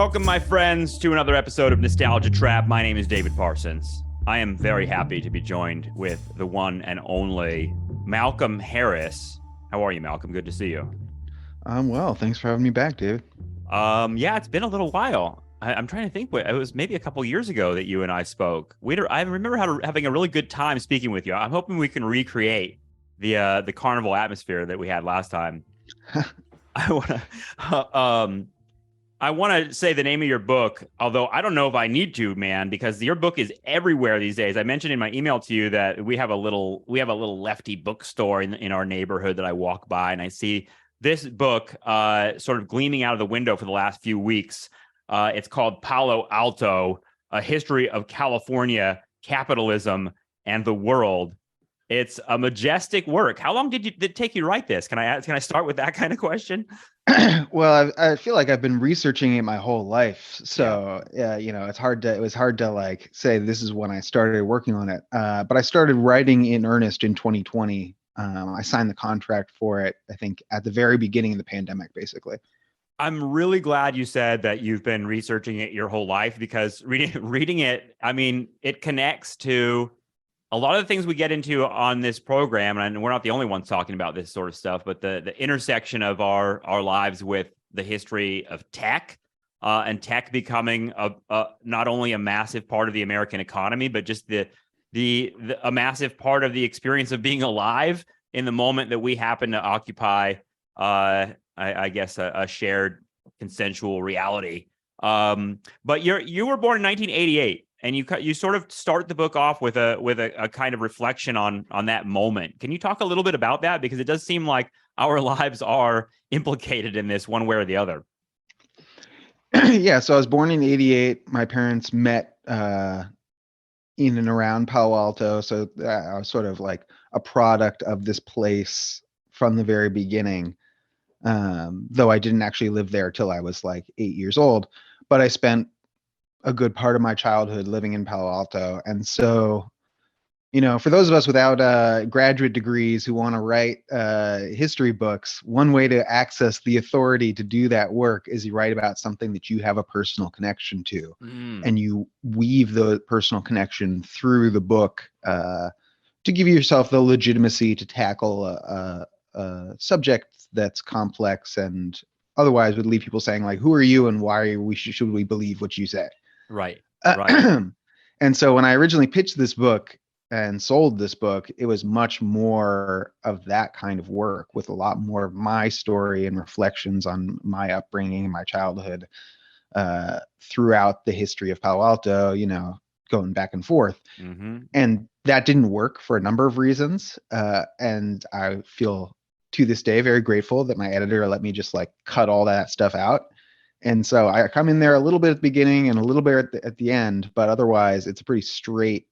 Welcome, my friends, to another episode of Nostalgia Trap. My name is David Parsons. I am very happy to be joined with the one and only Malcolm Harris. How are you, Malcolm? Good to see you. I'm well. Thanks for having me back, David. Yeah, it's been a little while. I'm trying to think. It was maybe a couple years ago that you and I spoke. I remember having a really good time speaking with you. I'm hoping we can recreate the carnival atmosphere that we had last time. I want to I want to say the name of your book, although I don't know if I need to, man, because your book is everywhere these days. I mentioned in my email to you that we have a little lefty bookstore in our neighborhood that I walk by, and I see this book sort of gleaming out of the window for the last few weeks. It's called Palo Alto: A History of California, Capitalism, and the World. It's a majestic work. How long did it take you to write this? Can I start with that kind of question? Well, I feel like I've been researching it my whole life, Yeah. so it was hard to like say this is when I started working on it. But I started writing in earnest in 2020. I signed the contract for it, I think, at the very beginning of the pandemic, basically. I'm really glad you said that you've been researching it your whole life, because reading it, I mean, it connects to a lot of the things we get into on this program, and we're not the only ones talking about this sort of stuff, but the intersection of our lives with the history of tech, and tech becoming not only a massive part of the American economy, but just a massive part of the experience of being alive in the moment that we happen to occupy. I guess a shared consensual reality. But you were born in 1988, and you sort of start the book off with a kind of reflection on that moment. Can you talk a little bit about that, because it does seem like our lives are implicated in this one way or the other? Yeah, so I was born in '88. My parents met in and around Palo Alto, so I was sort of like a product of this place from the very beginning. Though I didn't actually live there till I was like 8 years old, but I spent a good part of my childhood living in Palo Alto. And so, for those of us without graduate degrees who want to write history books, one way to access the authority to do that work is you write about something that you have a personal connection to, Mm. and you weave the personal connection through the book to give yourself the legitimacy to tackle a subject that's complex and otherwise would leave people saying like, who are you and why should we believe what you say? Right. Right. Uh, and so when I originally pitched this book and sold this book, it was much more of that kind of work with a lot more of my story and reflections on my upbringing and my childhood throughout the history of Palo Alto, going back and forth. Mm-hmm. And that didn't work for a number of reasons. And I feel to this day very grateful that my editor let me just like cut all that stuff out. And so I come in there a little bit at the beginning and a little bit at the end, but otherwise it's a pretty straight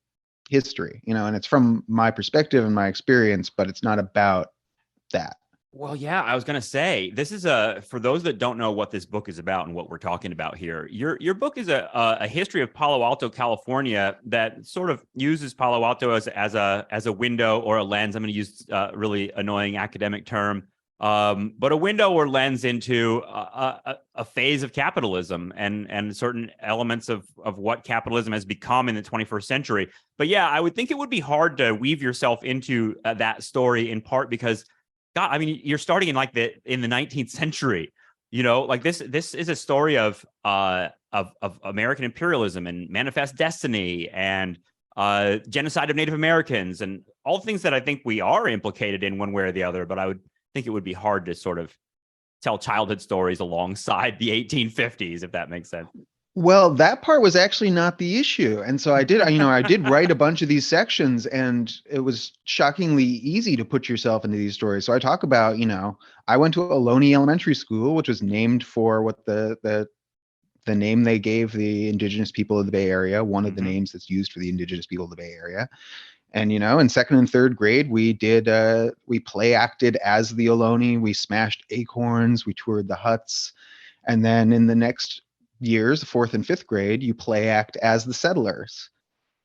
history, and it's from my perspective and my experience, but it's not about that. Well, yeah, I was going to say, this is for those that don't know what this book is about and what we're talking about here. Your book is a history of Palo Alto, California, that sort of uses Palo Alto as a window or a lens. I'm going to use a really annoying academic term, but a window or lens into a phase of capitalism and certain elements of what capitalism has become in the 21st century. But yeah, I would think it would be hard to weave yourself into that story, in part because, God, I mean, you're starting in in the 19th century. Like this is a story of American imperialism and manifest destiny and genocide of Native Americans and all things that I think we are implicated in one way or the other. But I would think it would be hard to sort of tell childhood stories alongside the 1850s, if that makes sense. Well, that part was actually not the issue. And so I did write a bunch of these sections, and it was shockingly easy to put yourself into these stories. So I talk about, I went to Ohlone Elementary School, which was named for what the name they gave the indigenous people of the Bay Area, one of the Mm-hmm. names that's used for the indigenous people of the Bay Area. And, in second and third grade, we play acted as the Ohlone, we smashed acorns, we toured the huts. And then in the next years, fourth and fifth grade, you play act as the settlers.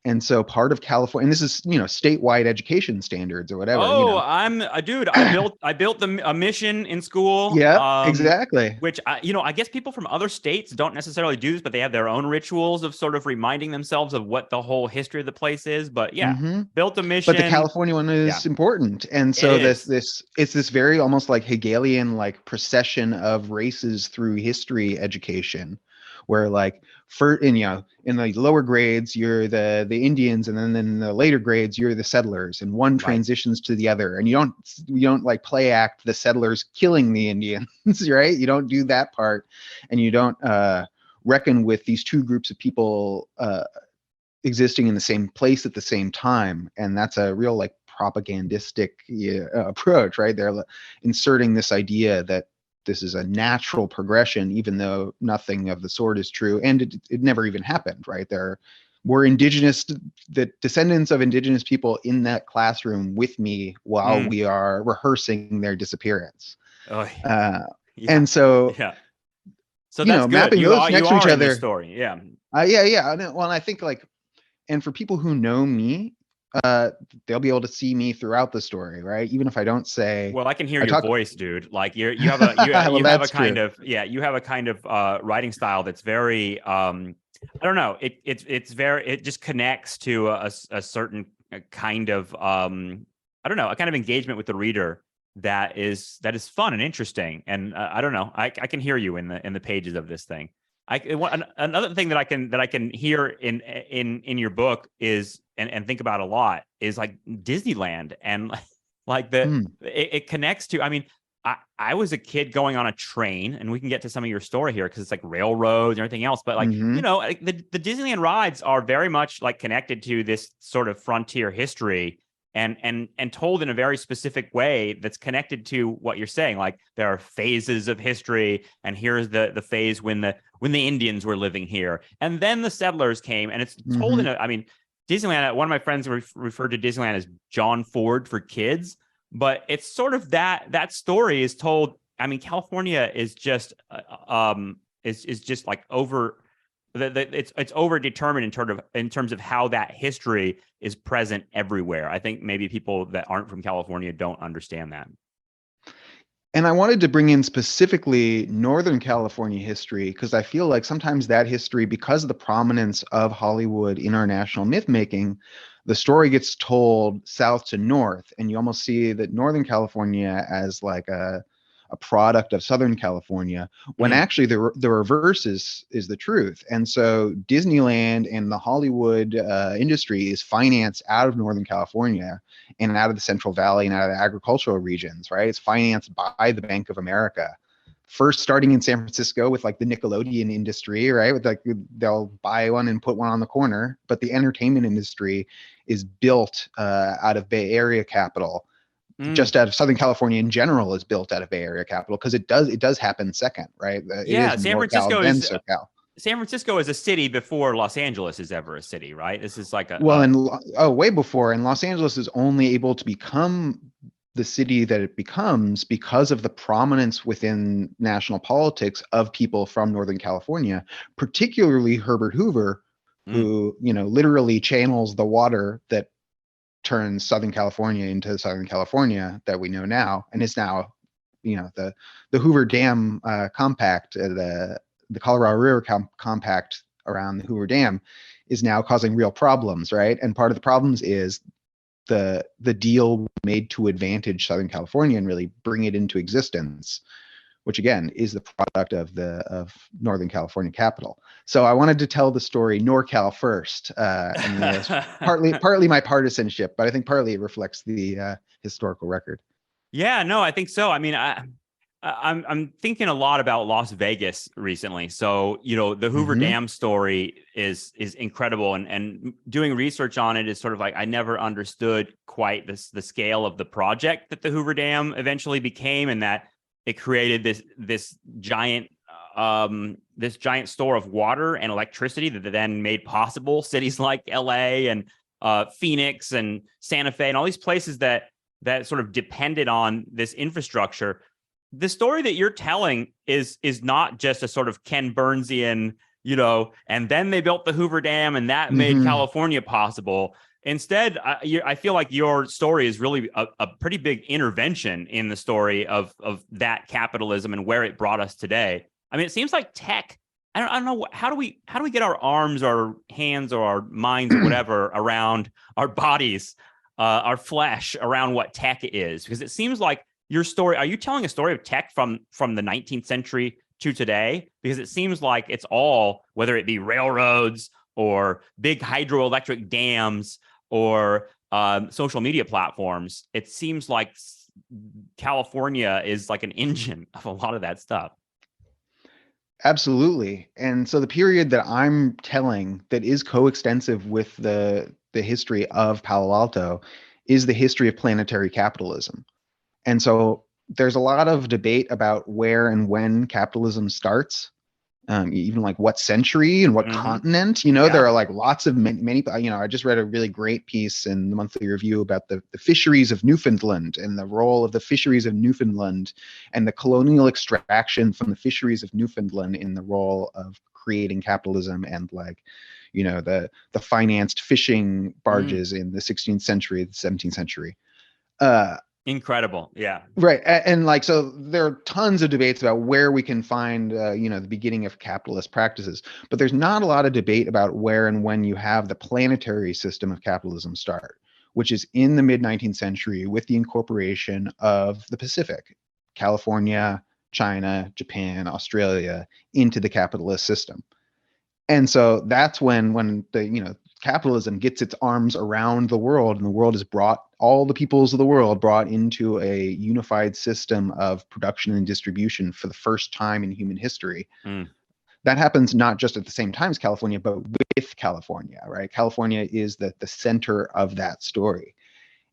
And so part of California, and this is, statewide education standards or whatever, Oh, I'm a dude. I built a mission in school. Yep, exactly. Which I guess people from other states don't necessarily do this, but they have their own rituals of sort of reminding themselves of what the whole history of the place is. But yeah, Hmm. built a But the mission. California one Yeah, is important. And it so is. it's this very almost like Hegelian like procession of races through history education, where like in the lower grades you're the Indians, and then in the later grades you're the settlers, and one Right. transitions to the other, and you don't like play act the settlers killing the Indians, right? You don't do that part, and you don't reckon with these two groups of people existing in the same place at the same time. And that's a real like propagandistic approach, right? They're inserting this idea that this is a natural progression, even though nothing of the sort is true, and it never even happened, right? There were the descendants of indigenous people in that classroom with me while Mm. we are rehearsing their disappearance. Oh, uh, yeah. and so, Yeah. So that's good. mapping You those are you next to each are in the other. story. Yeah. Yeah. Well, and I think like, and for people who know me, uh, they'll be able to see me throughout the story, right? Even if I don't say, Well, I can hear I your talk. voice, dude. Like you have a you Well, you have a that's kind true. of you have a kind of writing style that's very I don't know. It's very, it just connects to a certain kind of I don't know, a kind of engagement with the reader that is fun and interesting. And I don't know. I can hear you in the pages of this thing. Another thing that I can hear in your book is and think about a lot is like Disneyland and like Hmm. it connects to. I mean, I was a kid going on a train, and we can get to some of your story here because it's like railroads and everything else. But like Hmm. like the Disneyland rides are very much like connected to this sort of frontier history and told in a very specific way that's connected to what you're saying. Like there are phases of history, and here's the phase when the Indians were living here, and then the settlers came, and it's told Hmm. in a. I mean, Disneyland. One of my friends referred to Disneyland as John Ford for kids, but it's sort of that story is told. I mean, California is just is just like over it's over determined in terms of how that history is present everywhere. I think maybe people that aren't from California don't understand that. And I wanted to bring in specifically Northern California history because I feel like sometimes that history, because of the prominence of Hollywood in our national myth making, the story gets told south to north, and you almost see that Northern California as like a product of Southern California, when Mm, actually the reverse is the truth. And so Disneyland and the Hollywood industry is financed out of Northern California and out of the Central Valley and out of the agricultural regions, right? It's financed by the Bank of America. First, starting in San Francisco with like the Nickelodeon industry, right? With like they'll buy one and put one on the corner, but the entertainment industry is built out of Bay Area capital. mm. Just out of Southern California in general is built out of Bay Area capital because it does happen second, right? It Yeah, is NorCal then SoCal. San Francisco is a city before Los Angeles is ever a city, right? This is like Well, and way before, and Los Angeles is only able to become the city that it becomes because of the prominence within national politics of people from Northern California, particularly Herbert Hoover, mm, who, literally channels the water that turns Southern California into Southern California that we know now, and is now, the Hoover Dam compact, the Colorado River compact around the Hoover Dam is now causing real problems, right? And part of the problems is the deal made to advantage Southern California and really bring it into existence, which again is the product of Northern California capital. So I wanted to tell the story NorCal first. I mean, it's partly my partisanship, but I think partly it reflects the historical record. Yeah, no, I think so. I mean, I'm thinking a lot about Las Vegas recently. So, the Hoover Hmm. Dam story is incredible, and doing research on it is sort of like I never understood quite the scale of the project that the Hoover Dam eventually became, and that it created this giant store of water and electricity that then made possible cities like LA and Phoenix and Santa Fe and all these places that sort of depended on this infrastructure. The story that you're telling is not just a sort of Ken Burnsian, and then they built the Hoover Dam, and that made Mhm. California possible. Instead, I feel like your story is really a pretty big intervention in the story of that capitalism and where it brought us today. I mean, it seems like tech. I don't know, how do we get our arms or hands or our minds or whatever around our bodies, our flesh, around what tech is? Because it seems like your story. Are you telling a story of tech from the 19th century to today? Because it seems like it's all, whether it be railroads or big hydroelectric dams or social media platforms, it seems like California is like an engine of a lot of that stuff. Absolutely. And so the period that I'm telling that is coextensive with the history of Palo Alto is the history of planetary capitalism. And so there's a lot of debate about where and when capitalism starts, even like what century and what continent. There are like lots of many. I just read a really great piece in the Monthly Review about the fisheries of Newfoundland and the role of the fisheries of Newfoundland and the colonial extraction from the fisheries of Newfoundland in the role of creating capitalism and the financed fishing barges in the 16th century, the 17th century. Incredible. Yeah. Right. And so there are tons of debates about where we can find, the beginning of capitalist practices, but there's not a lot of debate about where and when you have the planetary system of capitalism start, which is in the mid 19th century with the incorporation of the Pacific, California, China, Japan, Australia into the capitalist system. And so that's when the capitalism gets its arms around the world, and the world is all the peoples of the world brought into a unified system of production and distribution for the first time in human history. That happens not just at the same time as California, but with California, right? California is the center of that story.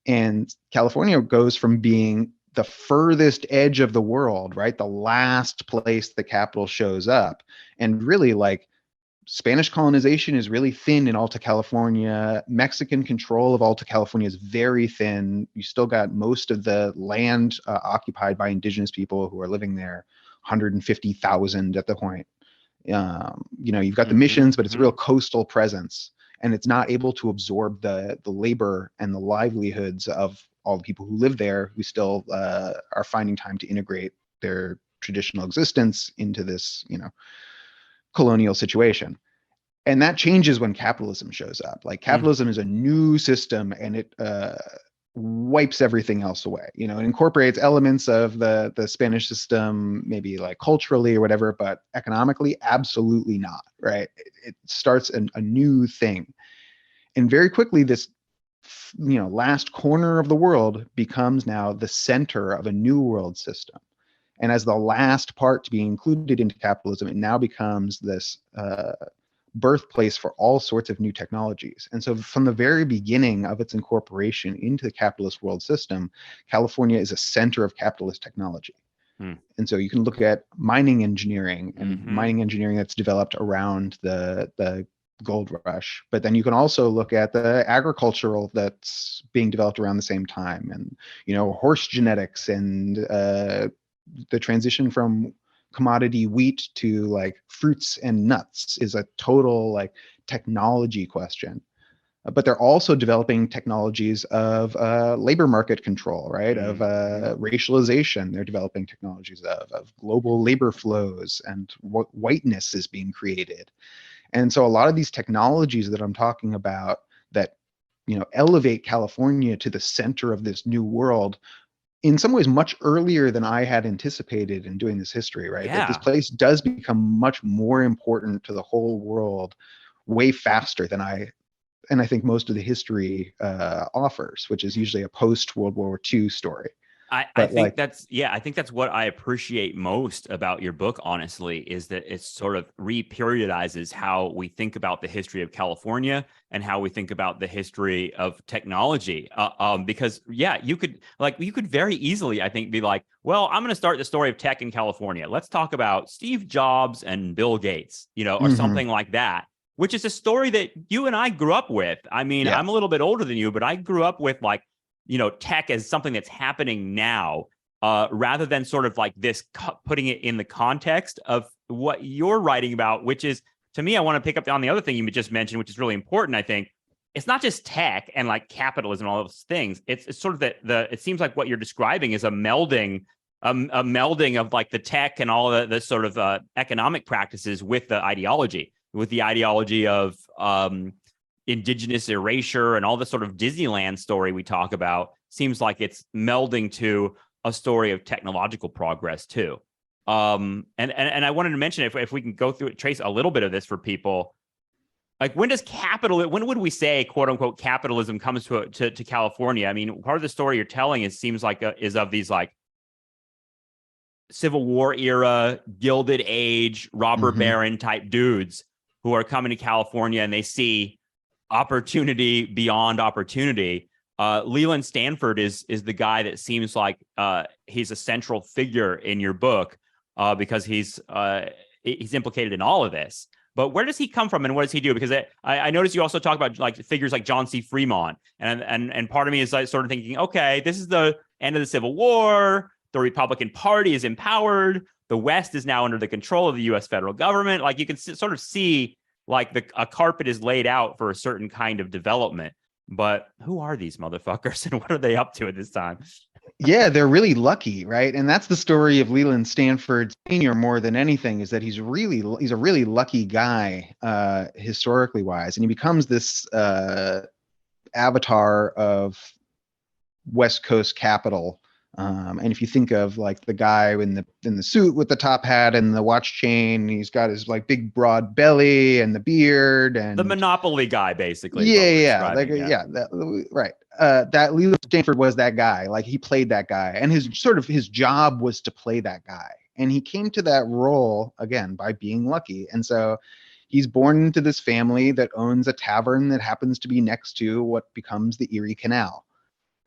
And California goes from being the furthest edge of the world, right? The last place the capital shows up. And really, Spanish colonization is really thin in Alta California. Mexican control of Alta California is very thin. You still got most of the land occupied by indigenous people who are living there, 150,000 at the point. You've got the missions, but it's a real coastal presence, and it's not able to absorb the labor and the livelihoods of all the people who live there, who still are finding time to integrate their traditional existence into this, colonial situation. And that changes when capitalism shows up. Capitalism is a new system, and it wipes everything else away. It incorporates elements of the Spanish system, maybe culturally or whatever, but economically, absolutely not, right? It starts a new thing. And very quickly, this last corner of the world becomes now the center of a new world system. And as the last part to be included into capitalism, it now becomes this birthplace for all sorts of new technologies. And so from the very beginning of its incorporation into the capitalist world system, California is a center of capitalist technology. And so you can look at mining engineering and mining engineering that's developed around the gold rush. But then you can also look at the agricultural that's being developed around the same time, and, horse genetics and the transition from commodity wheat to fruits and nuts is a total technology question. But they're also developing technologies of labor market control, right? Of racialization. They're developing technologies of global labor flows, and whiteness is being created. And so a lot of these technologies that I'm talking about that, elevate California to the center of this new world, in some ways much earlier than I had anticipated in doing this history, right? Yeah. That this place does become much more important to the whole world way faster than I think most of the history offers, which is usually a post-World War II story. I think that's what I appreciate most about your book, honestly, is that it sort of reperiodizes how we think about the history of California and how we think about the history of technology. Because you could very easily, I think, be like, well, I'm going to start the story of tech in California. Let's talk about Steve Jobs and Bill Gates, or something like that, which is a story that you and I grew up with. I mean, I'm a little bit older than you, but I grew up with tech as something that's happening now, rather than sort of this putting it in the context of what you're writing about, which is to me, I want to pick up on the other thing you just mentioned, which is really important. I think it's not just tech and like capitalism and all those things. It's sort of it seems like what you're describing is a melding of like the tech and all the sort of economic practices with the ideology of indigenous erasure and all the sort of Disneyland story we talk about. Seems like it's melding to a story of technological progress too. And I wanted to mention, if we can go through it, trace a little bit of this for people. Like, when would we say, quote unquote, capitalism comes to California? I mean, part of the story you're telling seems like is of these like Civil War era, Gilded Age, robber baron type dudes who are coming to California and they see opportunity beyond opportunity. Leland Stanford is the guy that seems like he's a central figure in your book because he's implicated in all of this. But where does he come from and what does he do? Because I noticed you also talk about like figures like John C. Fremont, and part of me is like sort of thinking, okay, this is the end of the Civil War. The Republican Party is empowered. The West is now under the control of the U.S. federal government. Like, you can sort of see like a carpet is laid out for a certain kind of development. But who are these motherfuckers and what are they up to at this time? Yeah, they're really lucky, right? And that's the story of Leland Stanford Sr. more than anything, is that he's a really lucky guy, historically wise, and he becomes this avatar of West Coast capital. And if you think of like the guy in the suit with the top hat and the watch chain, he's got his like big broad belly and the beard and the Monopoly guy, basically. Yeah, right. That Leland Stanford was that guy. Like, he played that guy, and his job was to play that guy. And he came to that role again by being lucky. And so he's born into this family that owns a tavern that happens to be next to what becomes the Erie Canal.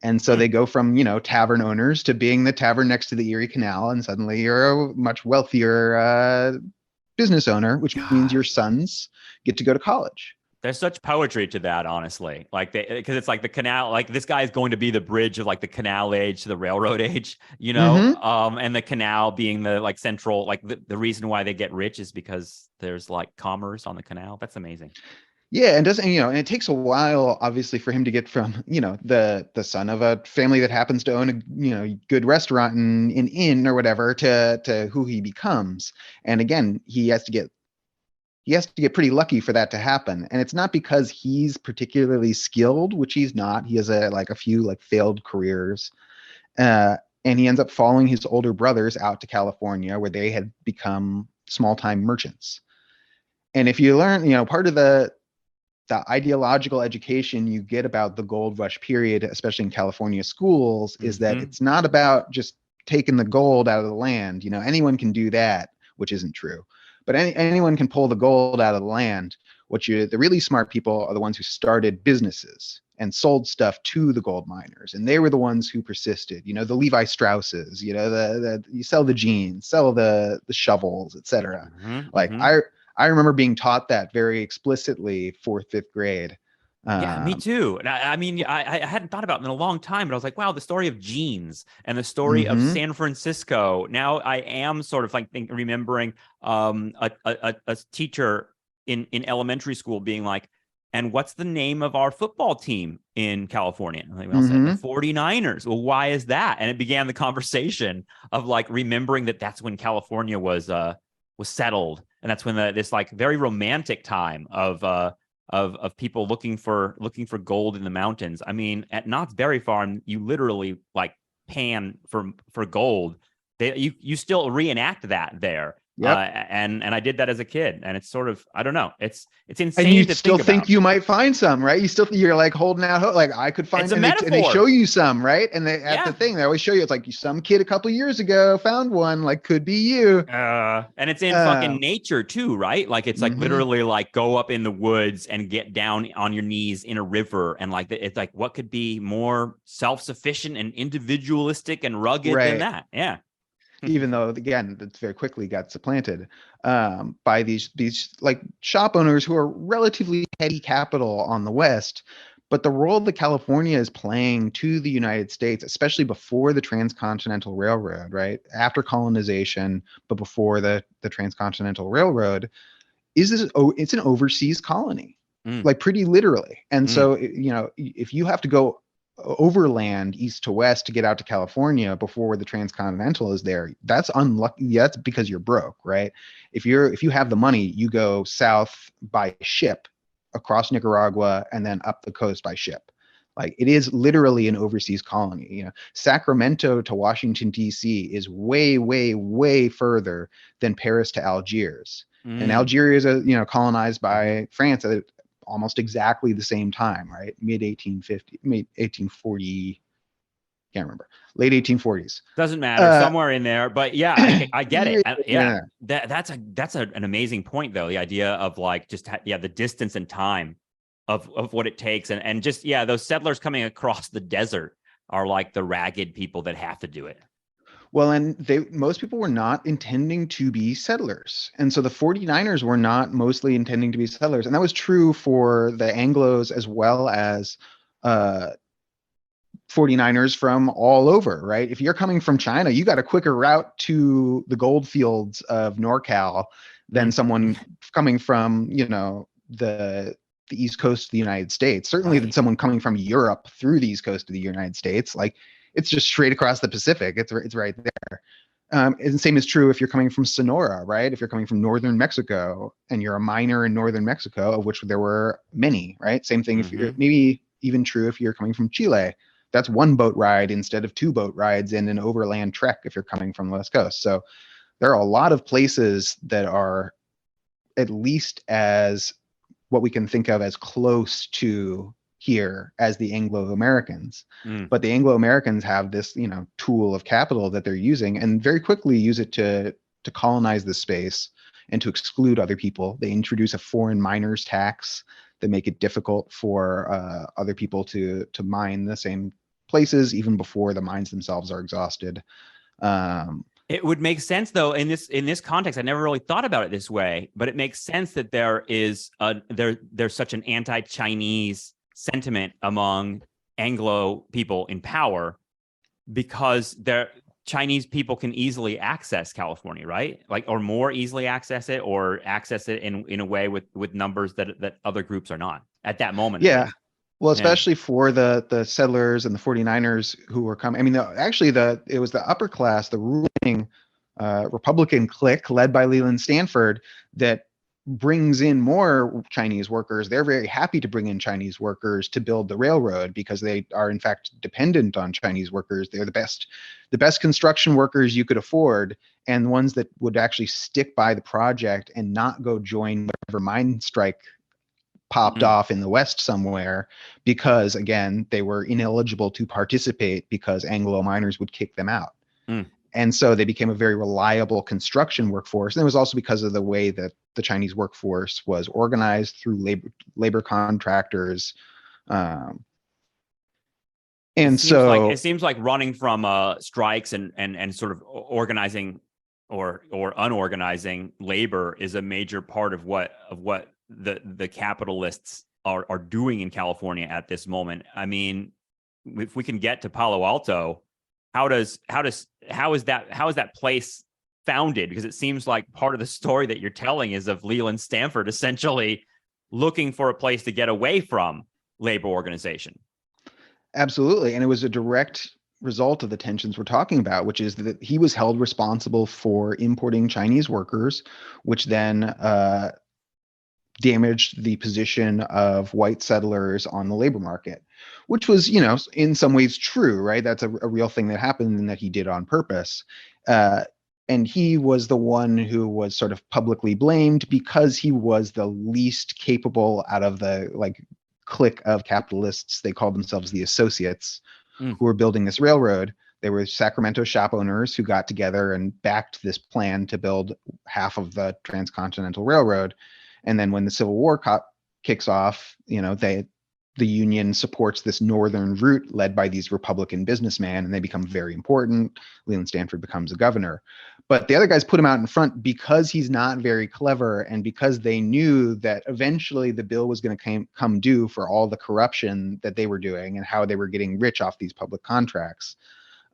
And so they go from, tavern owners to being the tavern next to the Erie Canal. And suddenly you're a much wealthier business owner, which means your sons get to go to college. There's such poetry to that, honestly. Like, because it's like the canal, like this guy is going to be the bridge of like the canal age to the railroad age, and the canal being the like central, like the reason why they get rich is because there's like commerce on the canal. That's amazing. Yeah, and and it takes a while, obviously, for him to get from, the son of a family that happens to own a, good restaurant and an inn or whatever to who he becomes. And again, he has to get pretty lucky for that to happen. And it's not because he's particularly skilled, which he's not. He has a few like failed careers. And he ends up following his older brothers out to California, where they had become small-time merchants. And if you learn, part of the ideological education you get about the gold rush period, especially in California schools, is that it's not about just taking the gold out of the land. Anyone can do that, which isn't true. But anyone can pull the gold out of the land. The really smart people are the ones who started businesses and sold stuff to the gold miners, and they were the ones who persisted. The Levi Strausses. You sell the jeans, sell the shovels, etc. I remember being taught that very explicitly 4th, 5th grade. Yeah, me too. And I mean, I hadn't thought about it in a long time, but I was like, wow, the story of jeans and the story of San Francisco. Now I am sort of like remembering a teacher in elementary school being like, and what's the name of our football team in California? And we all said the 49ers. Well, why is that? And it began the conversation of like remembering that's when California was settled. And that's when this like very romantic time of people looking for gold in the mountains. I mean, at Knott's Berry Farm, you literally like pan for gold. You still reenact that there. Yep. And I did that as a kid, and it's sort of, I don't know, it's insane. And you to still think about. You might find some, right? You're like holding out hope, like I could find. It's a metaphor. And they show you some, right? And at the thing, they always show you. It's like some kid a couple years ago found one, like could be you. And it's in fucking nature too, right? Like it's like literally like go up in the woods and get down on your knees in a river, and like it's like what could be more self-sufficient and individualistic and rugged than that? Yeah. Even though, again, that's very quickly got supplanted by these like shop owners who are relatively heady capital on the West. But the role that California is playing to the United States, especially before the Transcontinental Railroad, right? After colonization, but before the Transcontinental Railroad, is this, oh, it's an overseas colony, Mm, like pretty literally. And mm. so, if you have to go overland east to west to get out to California before the transcontinental is there, that's unlucky. Yeah, that's because you're broke, right? If you have the money, you go south by ship across Nicaragua and then up the coast by ship. Like, it is literally an overseas colony. Sacramento to Washington, D.C. is way, way, way further than Paris to Algiers. And Mm. Algeria is, colonized by France at almost exactly the same time, right? Mid 1840, can't remember, late 1840s. Doesn't matter, Uh, somewhere in there. But yeah, I get it. yeah, Yeah, yeah. an amazing point though. The idea of like just the distance and time of what it takes, and just those settlers coming across the desert are like the ragged people that have to do it. Well, and most people were not intending to be settlers. And so the 49ers were not mostly intending to be settlers. And that was true for the Anglos as well as uh, 49ers from all over, right? If you're coming from China, you got a quicker route to the gold fields of NorCal than Mm. someone coming from, the East Coast of the United States. Certainly than Right. someone coming from Europe through the East Coast of the United States. Like, it's just straight across the Pacific. It's right there. And the same is true if you're coming from Sonora, right? If you're coming from northern Mexico and you're a miner in northern Mexico, of which there were many, right? Same thing if you're, Mm-hmm. maybe even true if you're coming from Chile. That's one boat ride instead of two boat rides and an overland trek if you're coming from the West Coast. So there are a lot of places that are at least as what we can think of as close to here as the Anglo-Americans. Mm. But the Anglo-Americans have this, tool of capital that they're using and very quickly use it to colonize the space and to exclude other people. They introduce a foreign miners tax that make it difficult for other people to mine the same places even before the mines themselves are exhausted. Um, It would make sense though in this context. I never really thought about it this way, but it makes sense that there's such an anti-Chinese sentiment among Anglo people in power because Chinese people can easily access California, right? Like, or more easily access it, or access it in a way with numbers that other groups are not at that moment. At yeah. least. Well, Yeah. especially for the settlers and the 49ers who were coming. I mean, it was the upper class, the ruling Republican clique led by Leland Stanford that brings in more Chinese workers. They're very happy to bring in Chinese workers to build the railroad because they are in fact dependent on Chinese workers. They're the best construction workers you could afford, and ones that would actually stick by the project and not go join whatever mine strike popped off in the West somewhere, because again, they were ineligible to participate because Anglo miners would kick them out. Mm. And so they became a very reliable construction workforce. And it was also because of the way that the Chinese workforce was organized through labor contractors. And so, It seems like running from strikes and sort of organizing or unorganizing labor is a major part of what the capitalists are doing in California at this moment. I mean, if we can get to Palo Alto, how is that place founded? Because it seems like part of the story that you're telling is of Leland Stanford essentially looking for a place to get away from labor organization. absolutely. And it was a direct result of the tensions we're talking about, which is that he was held responsible for importing Chinese workers, which then damaged the position of white settlers on the labor market, which was, in some ways true, right? That's a real thing that happened and that he did on purpose. And he was the one who was sort of publicly blamed because he was the least capable out of the clique of capitalists. They called themselves the associates who were building this railroad. They were Sacramento shop owners who got together and backed this plan to build half of the Transcontinental Railroad. And then when the Civil War kicks off, the Union supports this northern route led by these Republican businessmen, and they become very important. Leland Stanford becomes a governor. But the other guys put him out in front because he's not very clever, and because they knew that eventually the bill was going to come due for all the corruption that they were doing and how they were getting rich off these public contracts.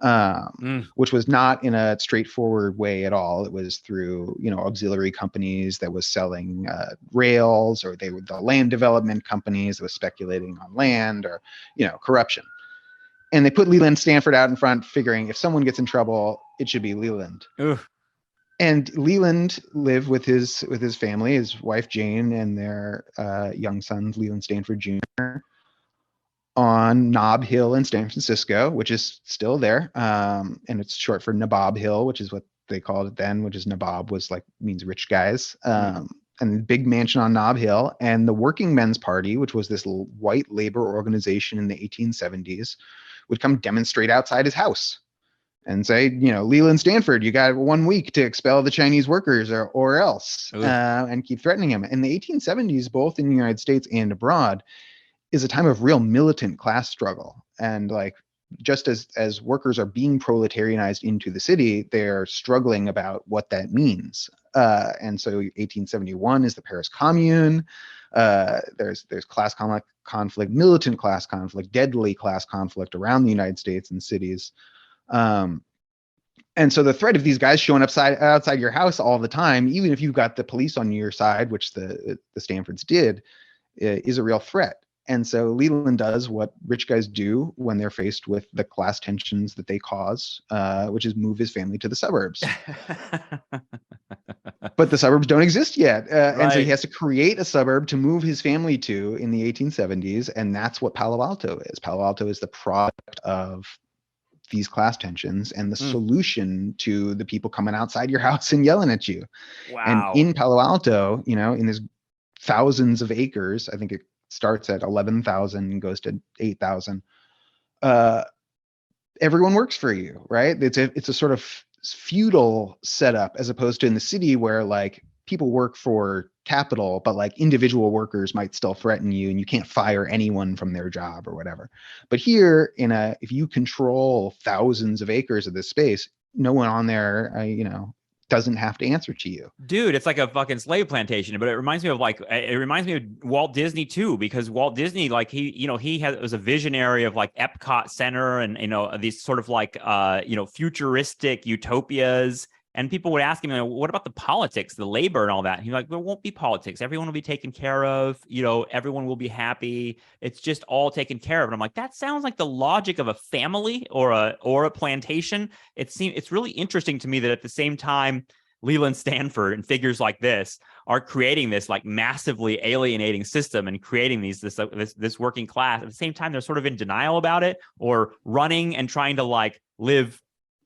Mm. which was not in a straightforward way at all. It was through, auxiliary companies that was selling rails, or they were the land development companies that was speculating on land, or, corruption. And they put Leland Stanford out in front, figuring if someone gets in trouble, it should be Leland. Oof. And Leland lived with his family, his wife Jane, and their young son Leland Stanford Jr. on Nob Hill in San Francisco, which is still there, and it's short for Nabob Hill, which is what they called it then. Which is Nabob was means rich guys. And big mansion on Nob Hill, and the Working Men's Party, which was this white labor organization in the 1870s, would come demonstrate outside his house and say, Leland Stanford, you got 1 week to expel the Chinese workers or else, and keep threatening him. In the 1870s, both in the United States and abroad, is a time of real militant class struggle. And just as workers are being proletarianized into the city, they're struggling about what that means. And so 1871 is the Paris Commune. There's class conflict, militant class conflict, deadly class conflict around the United States and cities. And so the threat of these guys showing up outside your house all the time, even if you've got the police on your side, which the Stanfords did, is a real threat. And so Leland does what rich guys do when they're faced with the class tensions that they cause, which is move his family to the suburbs. But the suburbs don't exist yet. And so he has to create a suburb to move his family to in the 1870s. And that's what Palo Alto is. Palo Alto is the product of these class tensions and the solution to the people coming outside your house and yelling at you. Wow. And in Palo Alto, in this thousands of acres, I think it starts at 11,000 and goes to 8,000. Everyone works for you, right? It's a sort of feudal setup, as opposed to in the city where people work for capital, but individual workers might still threaten you and you can't fire anyone from their job or whatever. But here if you control thousands of acres of this space, no one on there, doesn't have to answer to you. Dude, it's like a fucking slave plantation. But it reminds me of Walt Disney too, because Walt Disney, he was a visionary of Epcot Center and these sort of futuristic utopias. And people would ask him, what about the politics, the labor and all that? And he's like, there won't be politics. Everyone will be taken care of. Everyone will be happy. It's just all taken care of. And I'm like, that sounds like the logic of a family or a plantation. It's really interesting to me that at the same time, Leland Stanford and figures like this are creating this massively alienating system and creating this working class. At the same time, they're sort of in denial about it or running and trying to live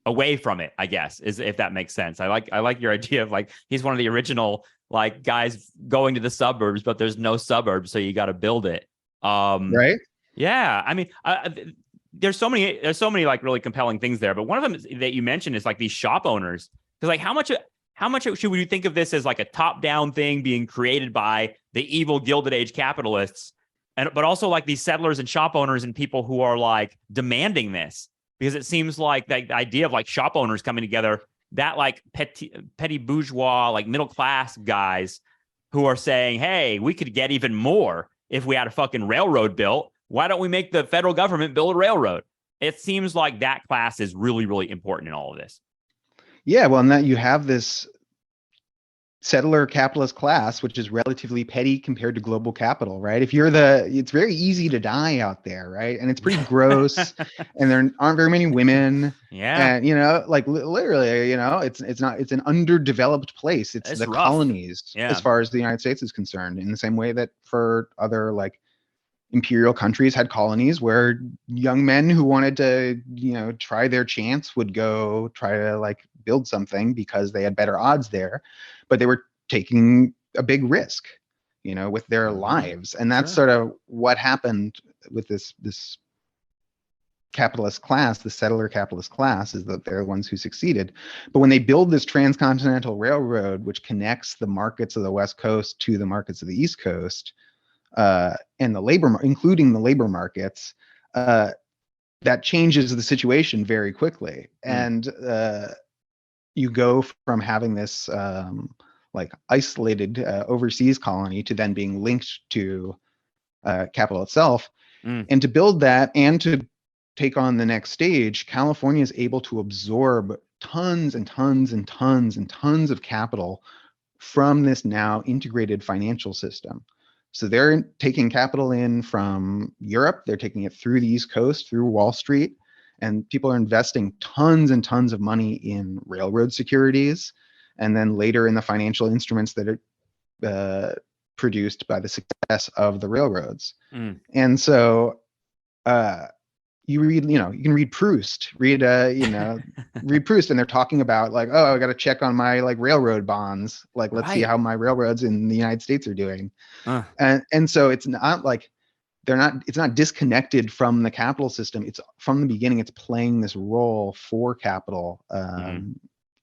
away from it, I guess, if that makes sense. I like your idea of he's one of the original guys going to the suburbs, but there's no suburbs, so you got to build it. Right? Yeah, I mean, there's so many really compelling things there, but one of them that you mentioned is these shop owners, because how much should we think of this as a top-down thing being created by the evil Gilded Age capitalists, but also these settlers and shop owners and people who are demanding this? Because it seems like the idea of shop owners coming together, that petty bourgeois, middle class guys who are saying, hey, we could get even more if we had a fucking railroad built. Why don't we make the federal government build a railroad? It seems like that class is really, really important in all of this. Yeah, well, and that you have this settler capitalist class, which is relatively petty compared to global capital, right? It's very easy to die out there, right? And it's pretty gross, and there aren't very many women. Yeah, and literally, it's an underdeveloped place. It's the rough. Colonies, as far as the United States is concerned. In the same way that for other imperial countries had colonies where young men who wanted to, try their chance would go try to build something because they had better odds there, but they were taking a big risk, with their lives. And that's sort of what happened with this capitalist class, the settler capitalist class, is that they're the ones who succeeded. But when they build this transcontinental railroad, which connects the markets of the West Coast to the markets of the East Coast, and including the labor markets, that changes the situation very quickly. And you go from having this isolated overseas colony to then being linked to capital itself. And to build that and to take on the next stage, California is able to absorb tons and tons and tons and tons of capital from this now integrated financial system. So they're taking capital in from Europe, they're taking it through the East Coast, through Wall Street, and people are investing tons and tons of money in railroad securities, and then later in the financial instruments that are produced by the success of the railroads. And so you read, you can read Proust, read Proust, and they're talking about like, oh, I got to check on my like railroad bonds. Like, let's see how my railroads in the United States are doing. And so it's not like it's not disconnected from the capital system. It's from the beginning, it's playing this role for capital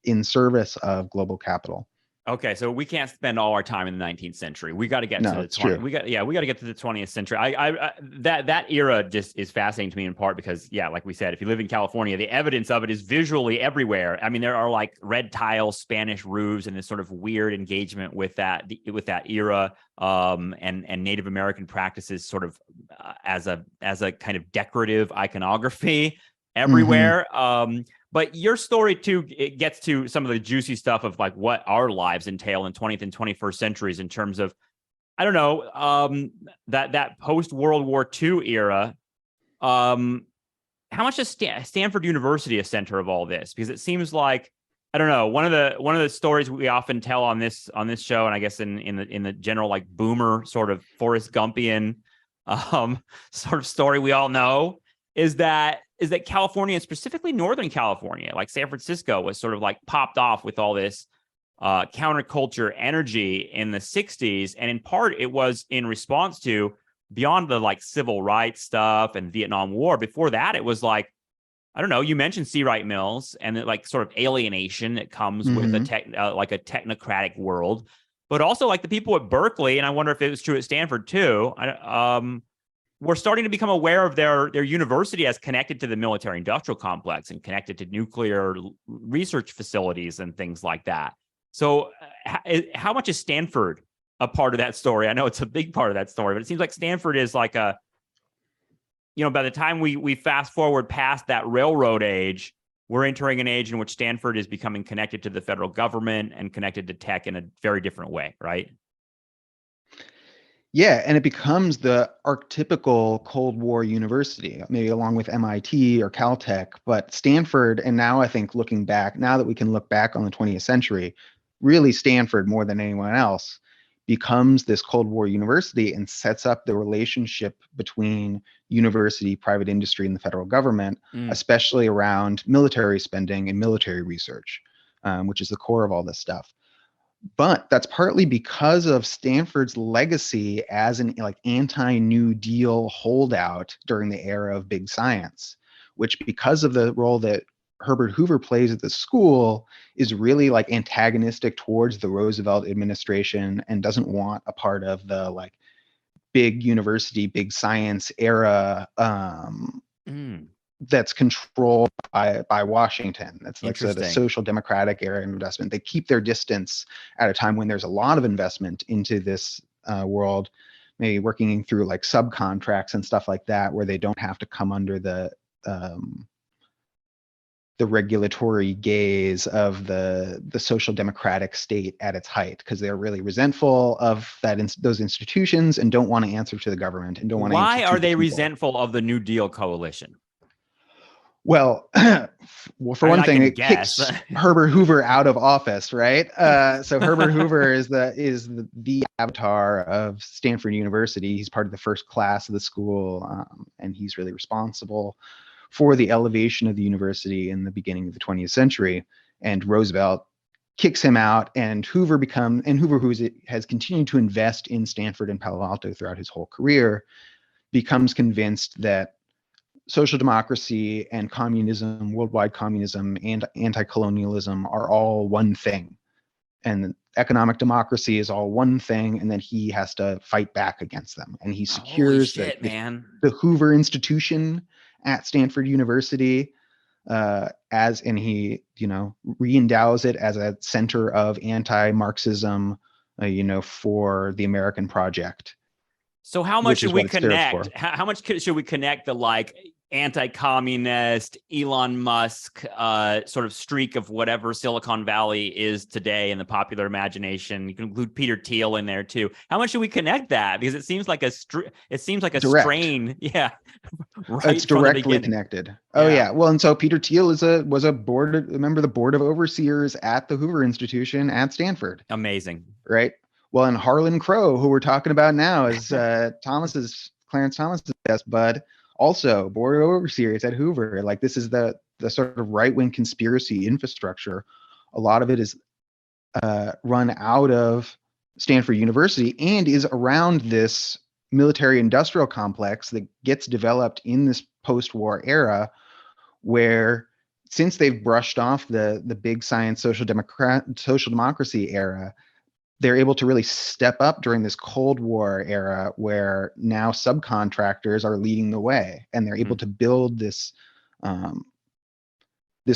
in service of global capital. Okay, so we can't spend all our time in the 19th century. We got to get to the 20th. We got to get to the 20th century. That era just is fascinating to me in part because, like we said, if you live in California, the evidence of it is visually everywhere. I mean, there are like red tile Spanish roofs and this sort of weird engagement with that era, and Native American practices sort of as a kind of decorative iconography everywhere. But your story too, it gets to some of the juicy stuff of like what our lives entail in 20th and 21st centuries in terms of, I don't know, that post World War II era. How much is Stanford University a center of all this? Because it seems like, I don't know, one of the stories we often tell on this show, and I guess in the general like boomer sort of Forrest Gumpian sort of story we all know is that California, and specifically Northern California, like San Francisco, was sort of like popped off with all this counterculture energy in the 60s. And in part, it was in response to, beyond the like civil rights stuff and Vietnam War, before that, it was like, I don't know, you mentioned C. Wright Mills and the like sort of alienation that comes with a technocratic world, but also like the people at Berkeley, and I wonder if it was true at Stanford too, we're starting to become aware of their university as connected to the military industrial complex and connected to nuclear research facilities and things like that. So how much is Stanford a part of that story? I know it's a big part of that story, but it seems like Stanford is like by the time we fast forward past that railroad age, we're entering an age in which Stanford is becoming connected to the federal government and connected to tech in a very different way, right? Yeah, and it becomes the archetypical Cold War university, maybe along with MIT or Caltech, but Stanford, and now I think looking back, now that we can look back on the 20th century, really Stanford more than anyone else becomes this Cold War university and sets up the relationship between university, private industry, and the federal government, especially around military spending and military research, which is the core of all this stuff. But that's partly because of Stanford's legacy as an like anti-New Deal holdout during the era of big science, which because of the role that Herbert Hoover plays at the school is really like antagonistic towards the Roosevelt administration and doesn't want a part of the like big university, big science era that's controlled by Washington. That's like the social democratic era investment. They keep their distance at a time when there's a lot of investment into this world, maybe working through like subcontracts and stuff like that, where they don't have to come under the regulatory gaze of the social democratic state at its height, because they're really resentful of those institutions and don't want to answer to the government and don't want to. Why are they resentful of the New Deal coalition? Well, for one thing, it kicks Herbert Hoover out of office, right? So Herbert Hoover is the avatar of Stanford University. He's part of the first class of the school, and he's really responsible for the elevation of the university in the beginning of the 20th century. And Roosevelt kicks him out, and Hoover, who has continued to invest in Stanford and Palo Alto throughout his whole career, becomes convinced that social democracy and communism, worldwide communism, and anti-colonialism are all one thing. And the democracy is all one thing, and then he has to fight back against them. And he secures the Hoover Institution at Stanford University, and he, re-endows it as a center of anti-Marxism, for the American project. So how much should we connect? How much should we connect the like anti-communist Elon Musk sort of streak of whatever Silicon Valley is today in the popular imagination. You can include Peter Thiel in there too. How much should we connect that? Because it seems like a Direct. strain, yeah, It's right from the directly beginning. connected. Oh Yeah, yeah. Well, and so Peter Thiel was a a member of the board of overseers at the Hoover Institution at Stanford, amazing. right? Well, and Harlan Crow, who we're talking about now, is Clarence Thomas's best bud, also board of overseers at Hoover. Like this is the sort of right wing conspiracy infrastructure. A lot of it is run out of Stanford University and is around this military industrial complex that gets developed in this post-war era, where since they've brushed off the big science social democracy era, they're able to really step up during this Cold War era where now subcontractors are leading the way, and they're able to build this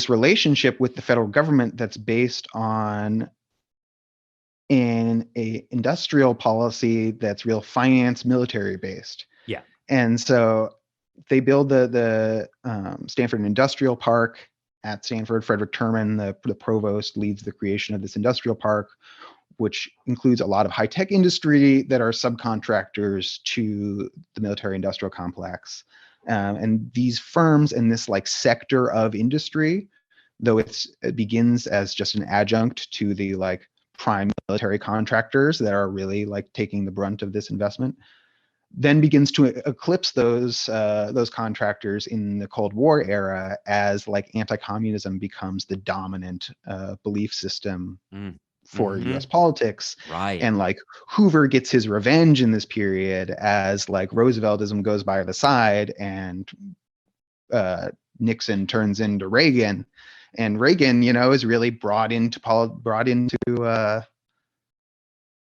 relationship with the federal government that's based on a industrial policy that's real finance military based. Yeah. And so they build the Stanford Industrial Park at Stanford. Frederick Terman, the provost, leads the creation of this industrial park, which includes a lot of high-tech industry that are subcontractors to the military industrial complex. And these firms and this like sector of industry, though it begins as just an adjunct to the like prime military contractors that are really like taking the brunt of this investment, then begins to eclipse those contractors in the Cold War era as like anti-communism becomes the dominant belief system for US politics. Right. And like Hoover gets his revenge in this period as like Rooseveltism goes by the side and Nixon turns into Reagan. And Reagan, is really brought into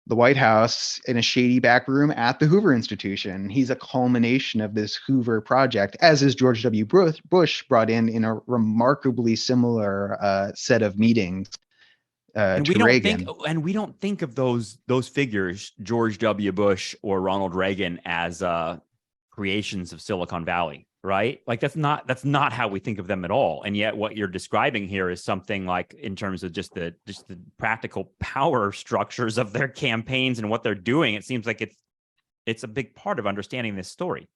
the White House in a shady back room at the Hoover Institution. He's a culmination of this Hoover project, as is George W. Bush, brought in a remarkably similar set of meetings And to Reagan. We don't think of those figures, George W. Bush or Ronald Reagan, as creations of Silicon Valley, right? Like that's not how we think of them at all. And yet what you're describing here is something like, in terms of just the practical power structures of their campaigns and what they're doing, it seems like it's a big part of understanding this story.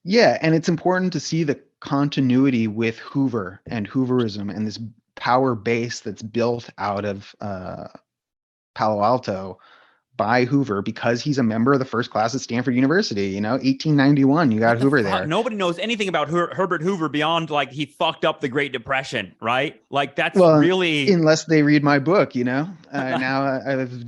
Yeah, and it's important to see the continuity with Hoover and Hooverism and this power base that's built out of Palo Alto by Hoover, because he's a member of the first class at Stanford University. 1891, you got Hoover there. Nobody knows anything about Herbert Hoover beyond like he fucked up the Great Depression, right? Like that's really, unless they read my book, now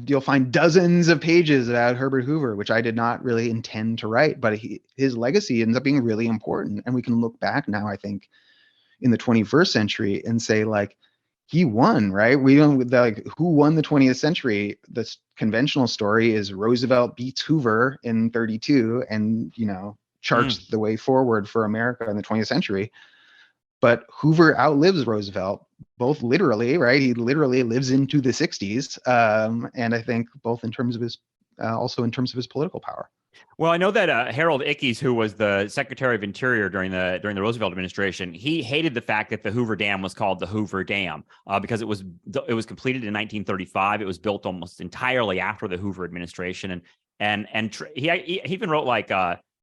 you'll find dozens of pages about Herbert Hoover, which I did not really intend to write, but his legacy ends up being really important. And we can look back now, I think, in the 21st century and say like, he won, right? We don't like who won the 20th century. The conventional story is Roosevelt beats Hoover in 32 and, charts the way forward for America in the 20th century. But Hoover outlives Roosevelt, both literally, right? He literally lives into the 60s. And I think both in terms of his, also in terms of his political power. Well, I know that Harold Ickes, who was the Secretary of Interior during the Roosevelt administration, he hated the fact that the Hoover Dam was called the Hoover Dam because it was completed in 1935. It was built almost entirely after the Hoover administration, and he even wrote like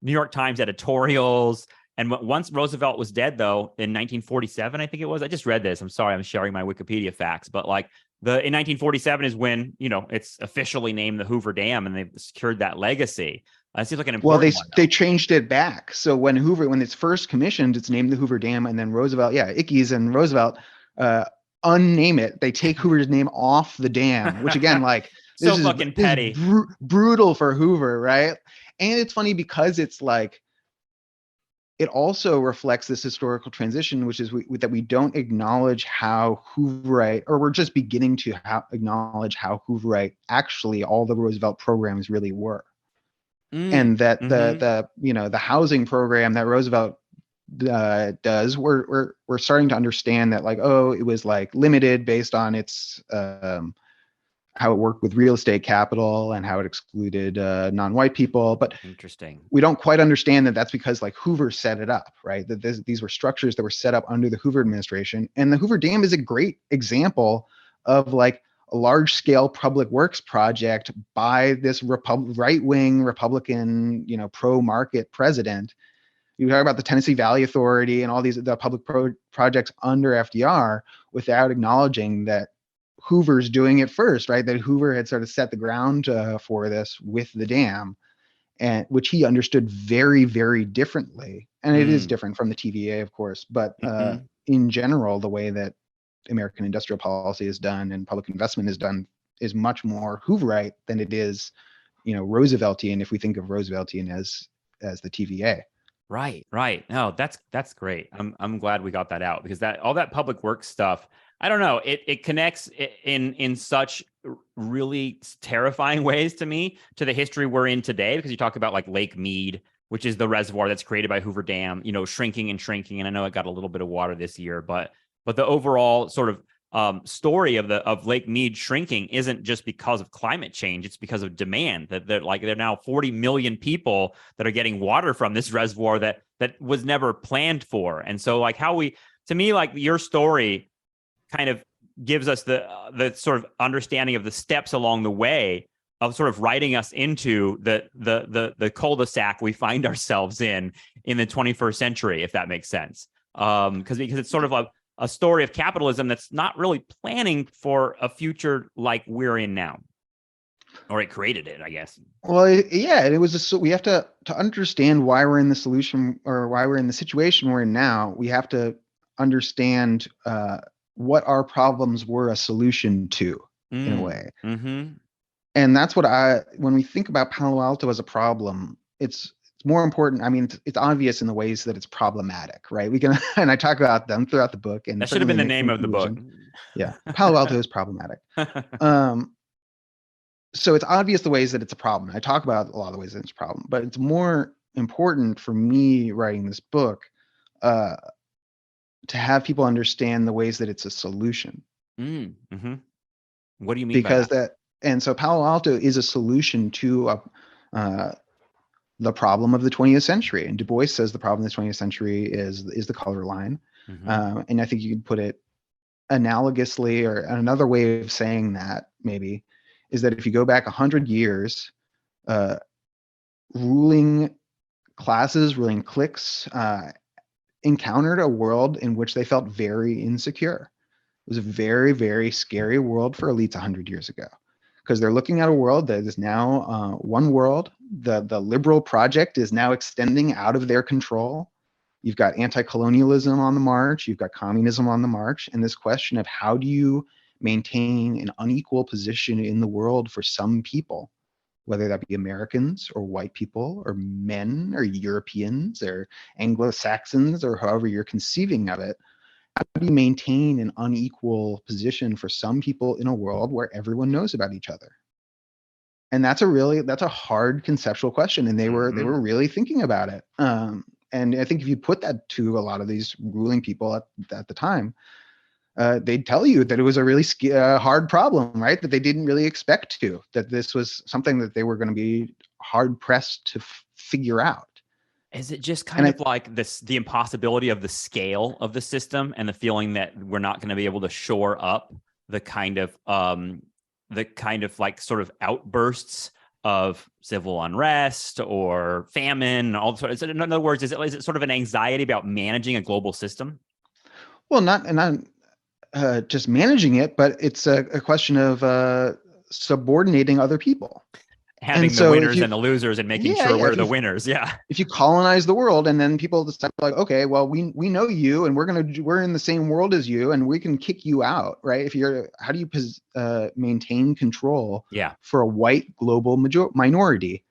New York Times editorials. And once Roosevelt was dead, though, in 1947, I think it was. I just read this. I'm sorry, I'm sharing my Wikipedia facts, but like in 1947 is when it's officially named the Hoover Dam, and they've secured that legacy. It seems like an important one. They changed it back. So when it's first commissioned, it's named the Hoover Dam, and then Ickes and Roosevelt unname it. They take Hoover's name off the dam, which again, like so fucking petty, brutal for Hoover, right? And it's funny because it's like it also reflects this historical transition, which is that we don't acknowledge how Hooverite, or we're just beginning to acknowledge how Hooverite actually all the Roosevelt programs really were. And that the housing program that Roosevelt does, we're starting to understand that like, it was like limited based on its how it worked with real estate capital and how it excluded non-white people. But Interesting. we don't quite understand that that's because like Hoover set it up, right? That these were structures that were set up under the Hoover administration. And the Hoover Dam is a great example of like a large scale public works project by this right-wing Republican, pro-market president. You talk about the Tennessee Valley Authority and all the public projects under FDR without acknowledging that Hoover's doing it first, right? That Hoover had sort of set the ground for this with the dam, and which he understood very, very differently. And it is different from the TVA, of course, but in general, the way that American industrial policy is done and public investment is done is much more Hooverite than it is, Rooseveltian, if we think of Rooseveltian as the TVA. Right. No, that's great. I'm glad we got that out, because all that public works stuff, I don't know, it connects in such really terrifying ways to me to the history we're in today, because you talk about like Lake Mead, which is the reservoir that's created by Hoover Dam, shrinking and shrinking. And I know it got a little bit of water this year, but the overall sort of story of Lake Mead shrinking isn't just because of climate change. It's because of demand. That there are now 40 million people that are getting water from this reservoir that was never planned for. And so like to me, like your story kind of gives us the sort of understanding of the steps along the way of sort of writing us into the cul-de-sac we find ourselves in the 21st century, if that makes sense. Because it's sort of a story of capitalism that's not really planning for a future like we're in now, or it created it, I guess. Well, it was we have to understand why we're in the solution, or why we're in the situation we're in now. We have to understand what our problems were a solution to, in a way. And that's what when we think about Palo Alto as a problem, it's more important. I mean, it's obvious in the ways that it's problematic, right? We can, and I talk about them throughout the book. And that should have been the name of the book. Yeah, Palo Alto is problematic. So it's obvious the ways that it's a problem. I talk about a lot of the ways that it's a problem, but it's more important for me writing this book to have people understand the ways that it's a solution. What do you mean because by that? And so Palo Alto is a solution to the problem of the 20th century. And Du Bois says the problem of the 20th century is the color line. And I think you can put it analogously, or another way of saying that maybe is that if you go back 100 years, ruling classes, ruling cliques encountered a world in which they felt very insecure. It was a very, very scary world for elites 100 years ago, because they're looking at a world that is now one world. The liberal project is now extending out of their control. You've got anti-colonialism on the march. You've got communism on the march. And this question of how do you maintain an unequal position in the world for some people, whether that be Americans or white people or men or Europeans or Anglo-Saxons, or however you're conceiving of it. How do you maintain an unequal position for some people in a world where everyone knows about each other? And that's a hard conceptual question. And they were really thinking about it. And I think if you put that to a lot of these ruling people at the time, they'd tell you that it was a really hard problem, right? That they didn't really expect that this was something that they were going to be hard pressed to figure out. Is it just kind of like the impossibility of the scale of the system, and the feeling that we're not going to be able to shore up the kind of like sort of outbursts of civil unrest or famine and all sorts? In other words, is it sort of an anxiety about managing a global system? Well, not just managing it, but it's a question of subordinating other people. Having the winners and the losers, and making sure we're the winners. Yeah. If you colonize the world, and then people decide like, okay, well, we know you, and we're in the same world as you, and we can kick you out, right? How do you maintain control? For a white global minority,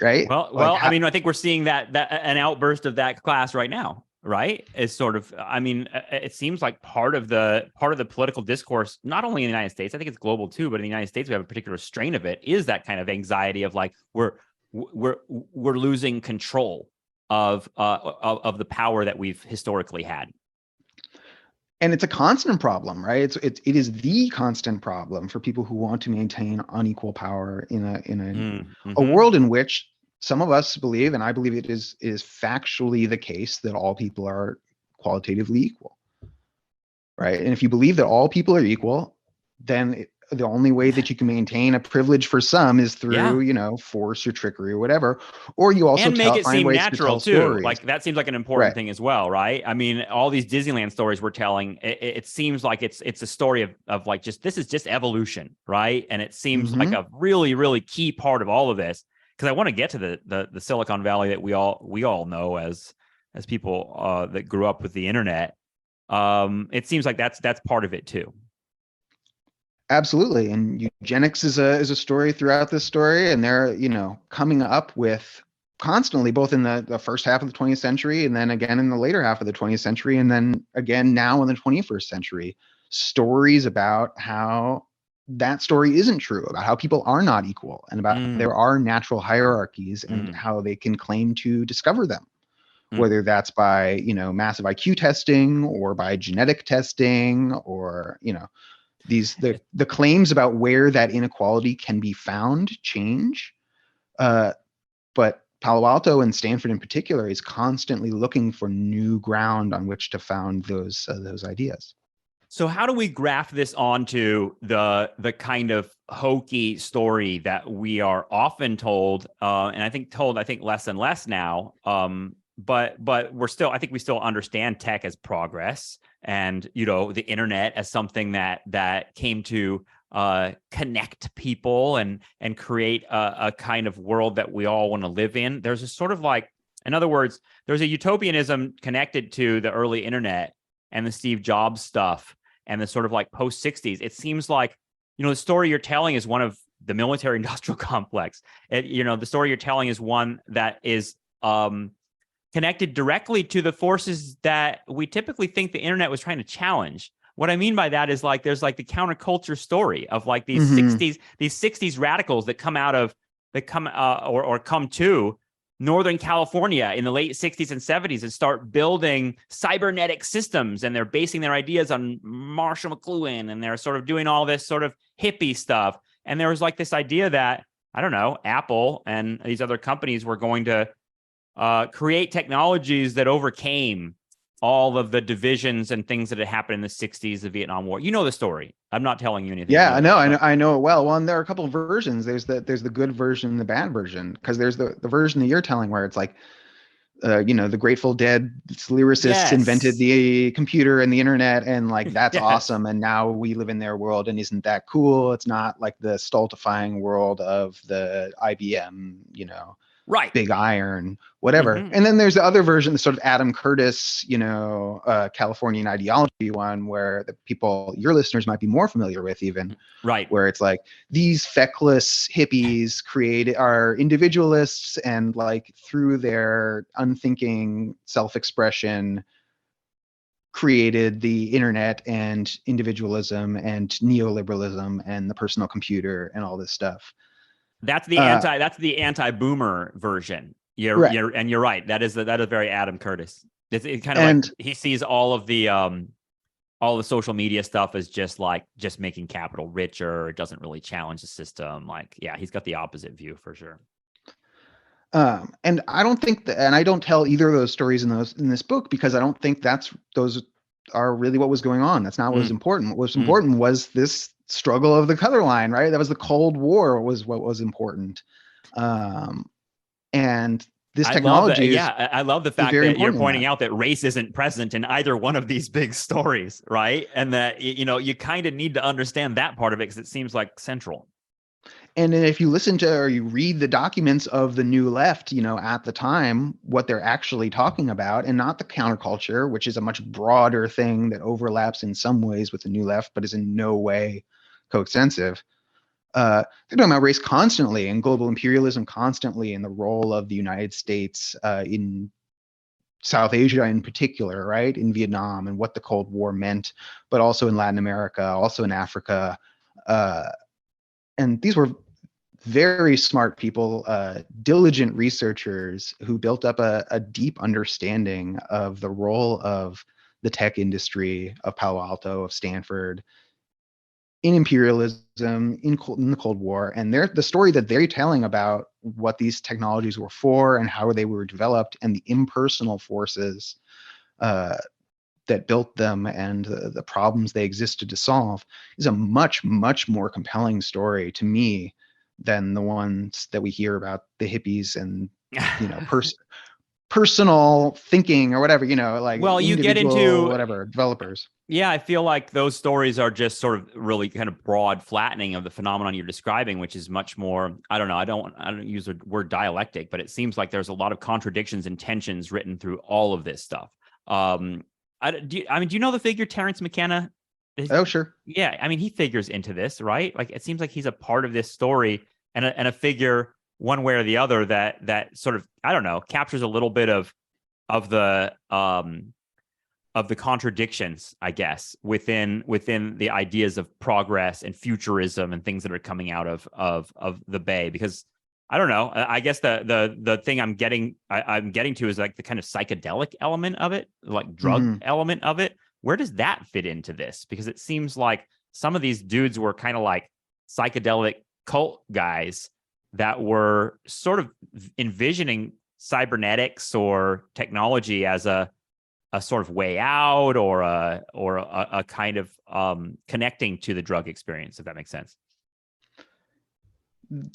right? Well, I mean, I think we're seeing that an outburst of that class right now. Right, is sort of, I mean, it seems like part of the political discourse, not only in the United States, I think it's global too, but in the United States we have a particular strain of it, is that kind of anxiety of like we're losing control of the power that we've historically had. And it's a constant problem, right? It is the constant problem for people who want to maintain unequal power in a Mm-hmm. world in which some of us believe, and I believe it is factually the case, that all people are qualitatively equal, right? And if you believe that all people are equal, then the only way that you can maintain a privilege for some is Yeah. through, force or trickery or whatever. Or you also And make it find seem ways to natural tell too. stories. Like that seems like an important Right. thing as well, right? I mean, all these Disneyland stories we're telling, it seems like it's a story of like just this is just evolution, right? And it seems like Hmm. a really really key part of all of this, because I want to get to the Silicon Valley that we all know as people that grew up with the internet. It seems like that's part of it too. Absolutely. And eugenics is a story throughout this story. And they're, coming up with constantly, both in the first half of the 20th century and then again in the later half of the 20th century, and then again now in the 21st century, stories about how that story isn't true, about how people are not equal, and about Mm, there are natural hierarchies and mm, how they can claim to discover them, mm. whether that's by, massive IQ testing or by genetic testing, or, these the claims about where that inequality can be found change, but Palo Alto and Stanford in particular is constantly looking for new ground on which to found those ideas. So how do we graft this onto the kind of hokey story that we are often told, and I think less and less now. But we're still, I think we still understand tech as progress, and the internet as something that came to connect people and create a kind of world that we all want to live in. There's a sort of like, in other words, there's a utopianism connected to the early internet and the Steve Jobs stuff and the sort of like post 60s. It seems like, the story you're telling is one of the military industrial complex. The story you're telling is one that is connected directly to the forces that we typically think the internet was trying to challenge. What I mean by that is like there's like the counterculture story of like these Mm-hmm. 60s radicals that come out of or come to Northern California in the late 60s and 70s and start building cybernetic systems, and they're basing their ideas on Marshall McLuhan, and they're sort of doing all this sort of hippie stuff. And there was like this idea that, I don't know, Apple and these other companies were going to create technologies that overcame all of the divisions and things that had happened in the 60s, the Vietnam War. You know the story. I'm not telling you anything Yeah, new. I know it well. Well, and there are a couple of versions. There's the good version and the bad version, because there's the version that you're telling where it's like, the Grateful Dead lyricists invented Yes. the computer and the internet, and like that's Yes. awesome. And now we live in their world, and isn't that cool? It's not like the stultifying world of the IBM, Right. big iron, whatever. Mm-hmm. And then there's the other version, the sort of Adam Curtis, Californian ideology one, where the people, your listeners might be more familiar with even, Right. where it's like these feckless hippies are individualists, and like through their unthinking self-expression created the internet and individualism and neoliberalism and the personal computer and all this stuff. That's Uh, the anti-boomer version. right. You're right. That is very Adam Curtis. It's kind of like And he sees all the social media stuff as just making capital richer. It doesn't really challenge the system. Like, yeah, he's got the opposite view for sure. And I don't think that, and I don't tell either of those stories in this book, because I don't think those are really what was going on. That's not what was Mm, important. What was mm. important was this struggle of the color line, right? That was the Cold War was what was important. Um, and this I love that. technology Yeah, is I love the is fact very that you're important in that. pointing out that race isn't present in either one of these big stories, right? And that you kind of need to understand that part of it because it seems like central. And then if you listen to or you read the documents of the New Left, at the time, what they're actually talking about, and not the counterculture, which is a much broader thing that overlaps in some ways with the New Left, but is in no way coextensive. They're talking about race constantly and global imperialism constantly, and the role of the United States in South Asia in particular, right? In Vietnam, and what the Cold War meant, but also in Latin America, also in Africa. Uh, and these were very smart people, diligent researchers who built up a deep understanding of the role of the tech industry of Palo Alto, of Stanford, in imperialism, in the Cold War, and the story that they're telling about what these technologies were for and how they were developed, and the impersonal forces that built them, and the problems they existed to solve, is a much, much more compelling story to me than the ones that we hear about the hippies and personal thinking or whatever, like Well, you get individual into whatever developers. Yeah, I feel like those stories are just sort of really kind of broad flattening of the phenomenon you're describing, which is much more, I don't know, I don't use the word dialectic, but it seems like there's a lot of contradictions and tensions written through all of this stuff. Do you know the figure Terence McKenna? Oh, sure. Yeah, I mean, he figures into this, right? Like, it seems like he's a part of this story, and a figure one way or the other that sort of, I don't know, captures a little bit of the contradictions, I guess, within the ideas of progress and futurism and things that are coming out of the Bay. Because I don't know, I guess the thing I'm getting to is like the kind of psychedelic element of it, like drug element of it. Where does that fit into this? Because it seems like some of these dudes were kind of like psychedelic cult guys that were sort of envisioning cybernetics or technology as a sort of way out, or a kind of connecting to the drug experience, if that makes sense.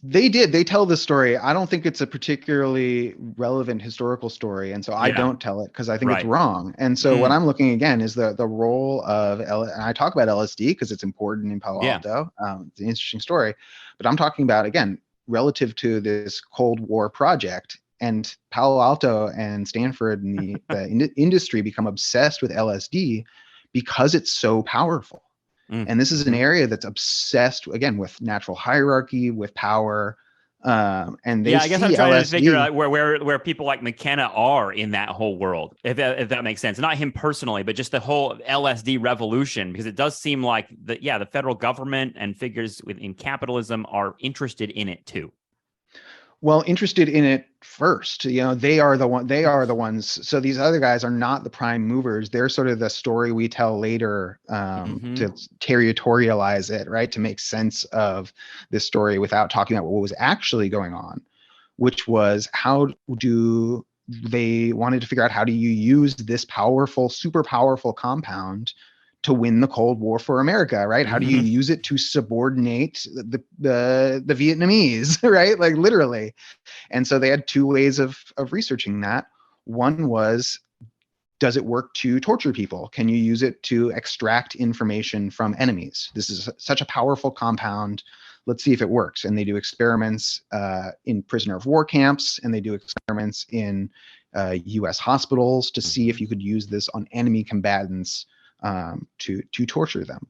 They tell this story. I don't think it's a particularly relevant historical story, and so I don't tell it because I think it's wrong. And so what I'm looking again is the role of and I talk about LSD because it's important in Palo Alto. It's an interesting story, but I'm talking about, again, relative to this Cold War project. And Palo Alto and Stanford and the industry become obsessed with LSD because it's so powerful. And this is an area that's obsessed, again, with natural hierarchy, with power. And they I guess I'm see trying LSD, to figure out where people like McKenna are in that whole world, if that makes sense. Not him personally, but just the whole LSD revolution, because it does seem like the federal government and figures within capitalism are interested in it too. Well, interested in it first. They are the ones. So these other guys are not the prime movers. They're sort of the story we tell later, to territorialize it, right? To make sense of this story without talking about what was actually going on, which was they wanted to figure out how do you use this powerful, super powerful compound to win the Cold War for America, right? How do you use it to subordinate the Vietnamese, right? Like, literally. And so they had two ways of researching that. One was, does it work to torture people? Can you use it to extract information from enemies? This is such a powerful compound. Let's see if it works. And they do experiments in prisoner of war camps, and they do experiments in US hospitals to see if you could use this on enemy combatants to torture them,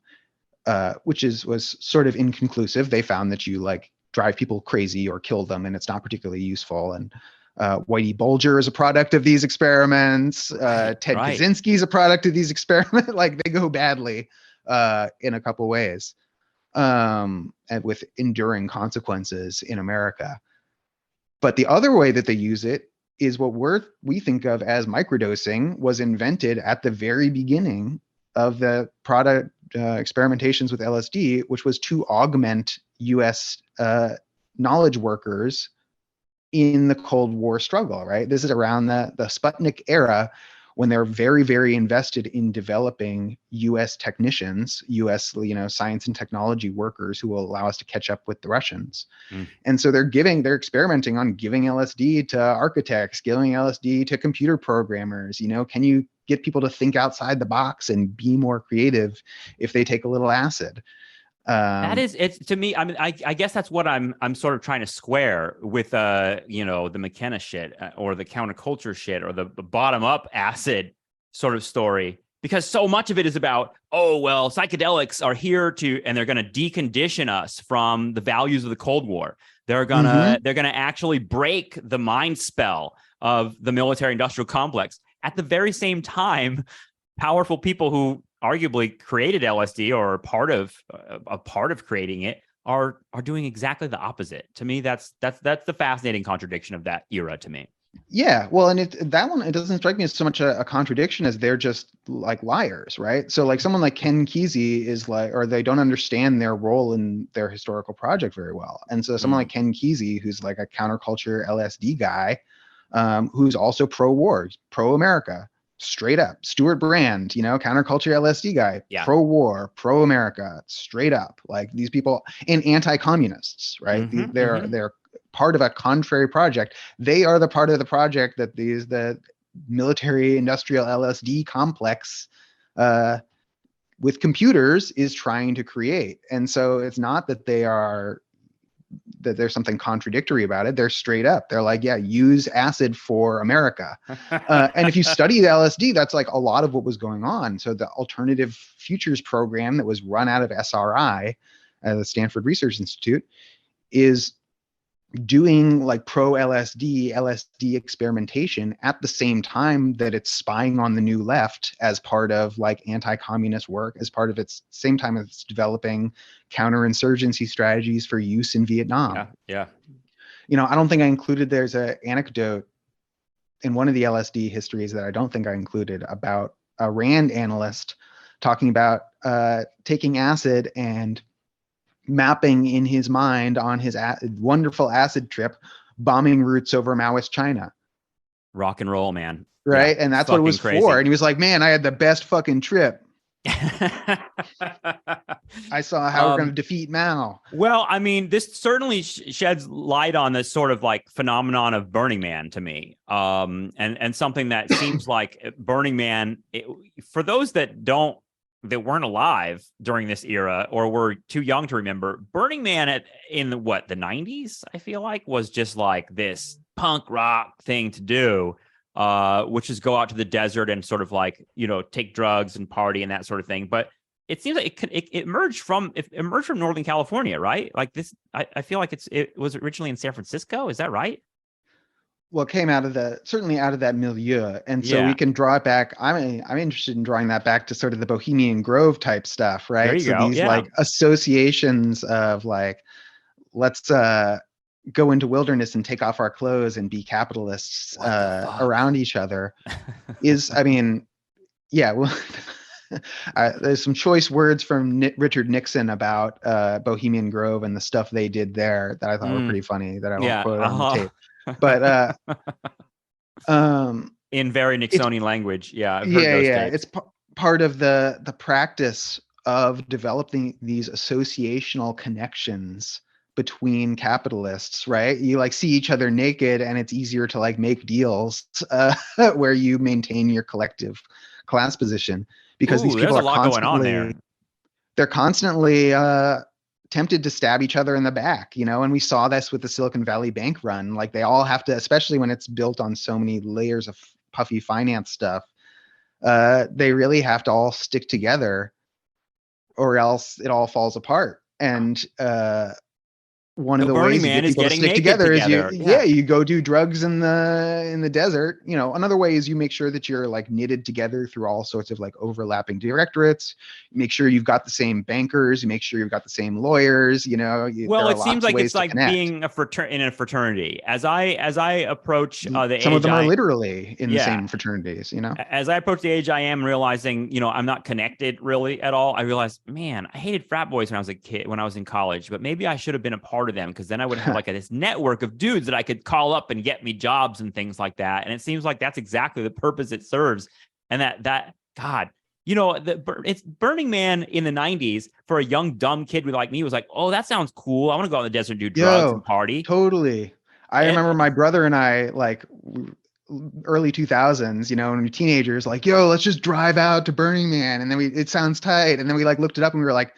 which was sort of inconclusive. They found that you drive people crazy or kill them, and it's not particularly useful. And Whitey Bulger is a product of these experiments. Ted Kaczynski is a product of these experiments. Like, they go badly in a couple ways, and with enduring consequences in America. But the other way that they use it is what we think of as microdosing, was invented at the very beginning of the product experimentations with LSD, which was to augment US knowledge workers in the Cold War struggle, right? This is around the Sputnik era, when they're very, very invested in developing US technicians, US science and technology workers who will allow us to catch up with the Russians. And so they're experimenting on giving LSD to architects, giving LSD to computer programmers. Can you get people to think outside the box and be more creative if they take a little acid? It's to me. I mean, I guess that's what I'm sort of trying to square with the McKenna shit, or the counterculture shit, or the bottom up acid sort of story, because so much of it is about, psychedelics are here and they're going to decondition us from the values of the Cold War. They're gonna actually break the mind spell of the military industrial complex. At the very same time, powerful people who arguably created LSD, or a part of creating it, are doing exactly the opposite. To me, that's the fascinating contradiction of that era to me. Yeah, well, and that one, it doesn't strike me as so much a contradiction as they're just like liars, right? So like someone like Ken Kesey is like, or they don't understand their role in their historical project very well. And so someone Mm. like Ken Kesey, who's like a counterculture LSD guy, who's also pro-war, pro-America, straight up. Stuart Brand, counterculture LSD guy, Yeah. pro-war, pro-America, straight up. Like these people, and anti-communists, right? Hmm. They're part of a contrary project. They are the part of the project that the military industrial LSD complex uh, with computers is trying to create. And so it's not that that there's something contradictory about it. They're straight up. They're like, yeah, use acid for America. And if you study the LSD, that's like a lot of what was going on. So the Alternative Futures program that was run out of SRI, the Stanford Research Institute, is doing like pro LSD experimentation at the same time that it's spying on the new left as part of like anti-communist work, as part of its same time as it's developing counterinsurgency strategies for use in Vietnam. Yeah. Yeah. I don't think I included, there's an anecdote in one of the LSD histories that I don't think I included about a Rand analyst talking about taking acid and mapping in his mind on his wonderful acid trip, bombing routes over Maoist China. Rock and roll, man. Right. Yeah. And that's what it Fucking was crazy. for. And he was like, man, I had the best fucking trip. I saw how we're going to defeat Mao. Well, I mean, this certainly sheds light on this sort of like phenomenon of Burning Man to me, and something that seems like Burning Man, for those that weren't alive during this era or were too young to remember, Burning Man in the 90s, I feel like, was just like this punk rock thing to do, which is go out to the desert and sort of like, take drugs and party and that sort of thing. But it seems like it emerged from Northern California, right? Like this, I feel like it was originally in San Francisco. Is that right? Well, it came certainly out of that milieu. And so Yeah. we can draw it back. I'm interested in drawing that back to sort of the Bohemian Grove type stuff, right? There you So go. these Yeah. like associations of like, let's go into wilderness and take off our clothes and be capitalists around each other is, I mean, yeah, well, there's some choice words from Richard Nixon about Bohemian Grove and the stuff they did there that I thought were pretty funny that I won't quote on the tape. But in very Nixonian language, yeah, I've heard those tapes. It's part of the practice of developing these associational connections between capitalists, right? You like see each other naked and it's easier to like make deals where you maintain your collective class position, because these people are constantly, they're constantly tempted to stab each other in the back, and we saw this with the Silicon Valley bank run. Like they all have to, especially when it's built on so many layers of puffy finance stuff, they really have to all stick together or else it all falls apart. And one of the ways you get people to stick together is you go do drugs in the desert. Another way is you make sure that you're like knitted together through all sorts of like overlapping directorates. You make sure you've got the same bankers. You make sure you've got the same lawyers. Well, it seems like it's like being in a fraternity. As I approach the age, some of them are literally in the same fraternities. As I approach the age I am, realizing I'm not connected really at all. I realized, man, I hated frat boys when I was a kid, when I was in college, but maybe I should have been a part of them, because then I would have like this network of dudes that I could call up and get me jobs and things like that. And it seems like that's exactly the purpose it serves. And that God, it's Burning Man in the 90s for a young dumb kid like me was like, oh, that sounds cool. I want to go out in the desert and do drugs and party. Totally. I remember my brother and I, like early 2000s, when we were teenagers, like, yo, let's just drive out to Burning Man. And then it sounds tight. And then we like looked it up and we were like,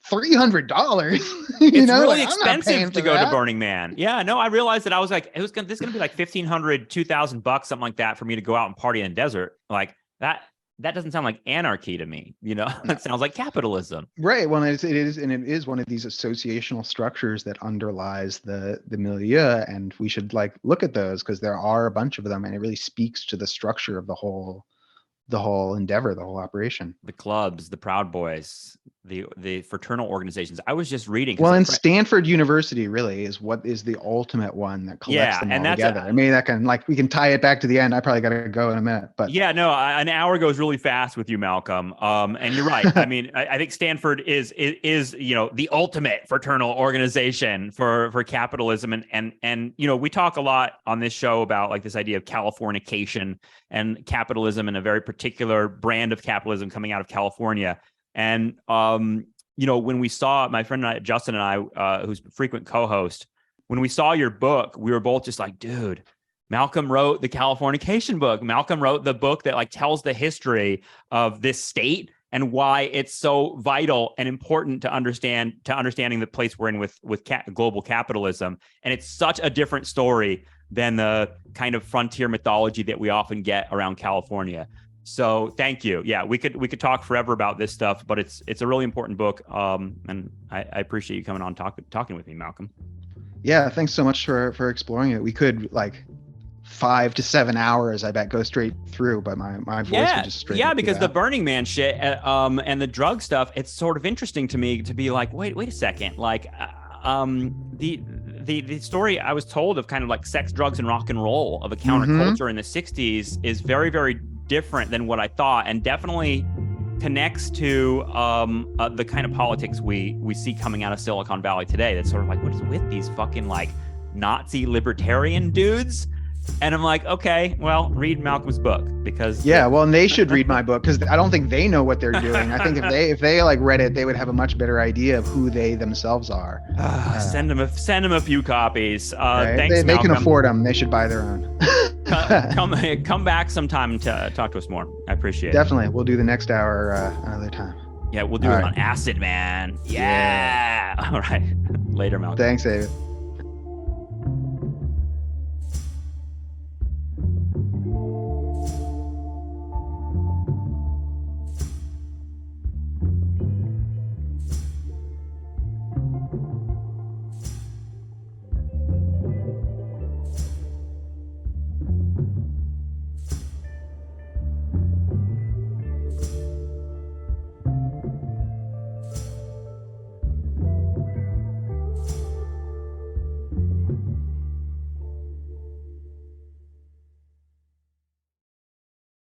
$300. It's really expensive to go to Burning Man. Yeah, no, I realized that I was like, this is gonna be like $1,500, $2,000, something like that for me to go out and party in the desert. Like that doesn't sound like anarchy to me. It sounds like capitalism. Right. Well, it is one of these associational structures that underlies the milieu, and we should like look at those because there are a bunch of them, and it really speaks to the structure of the whole the whole endeavor, the whole operation. The clubs, the Proud Boys, the fraternal organizations. I was just reading. Well, and Stanford University really is what is the ultimate one that collects them all together. I mean, that can, like, we can tie it back to the end. I probably got to go in a minute, but yeah, no, an hour goes really fast with you, Malcolm. And you're right. I mean, I think Stanford is the ultimate fraternal organization for capitalism, and we talk a lot on this show about like this idea of Californication and capitalism and a very particular brand of capitalism coming out of California. And, when we saw my friend and I, Justin and I, who's a frequent co-host, when we saw your book, we were both just like, dude, Malcolm wrote the Californication book. Malcolm wrote the book that like tells the history of this state and why it's so vital and important to understanding the place we're in with global capitalism. And it's such a different story than the kind of frontier mythology that we often get around California. So thank you. Yeah, we could talk forever about this stuff, but it's a really important book. And I appreciate you coming on talking with me, Malcolm. Yeah, thanks so much for exploring it. We could like 5 to 7 hours, I bet, go straight through, but my voice would just straight. Yeah, because the Burning Man shit and the drug stuff, it's sort of interesting to me to be like, wait a second, like the story I was told of kind of like sex, drugs, and rock and roll of a counterculture in the 60s is very, very different than what I thought, and definitely connects to the kind of politics we see coming out of Silicon Valley today. That's sort of like, what is with these fucking like Nazi libertarian dudes? And I'm like, okay, well, read Malcolm's book because and they should read my book because I don't think they know what they're doing. I think if they like read it, they would have a much better idea of who they themselves are. Send them a few copies. Right? Thanks, they can afford them. They should buy their own. come back sometime to talk to us more. I appreciate it. Definitely. We'll do the next hour another time. Yeah, we'll do it on acid, man. Yeah. All right. Later, Malcolm. Thanks, David.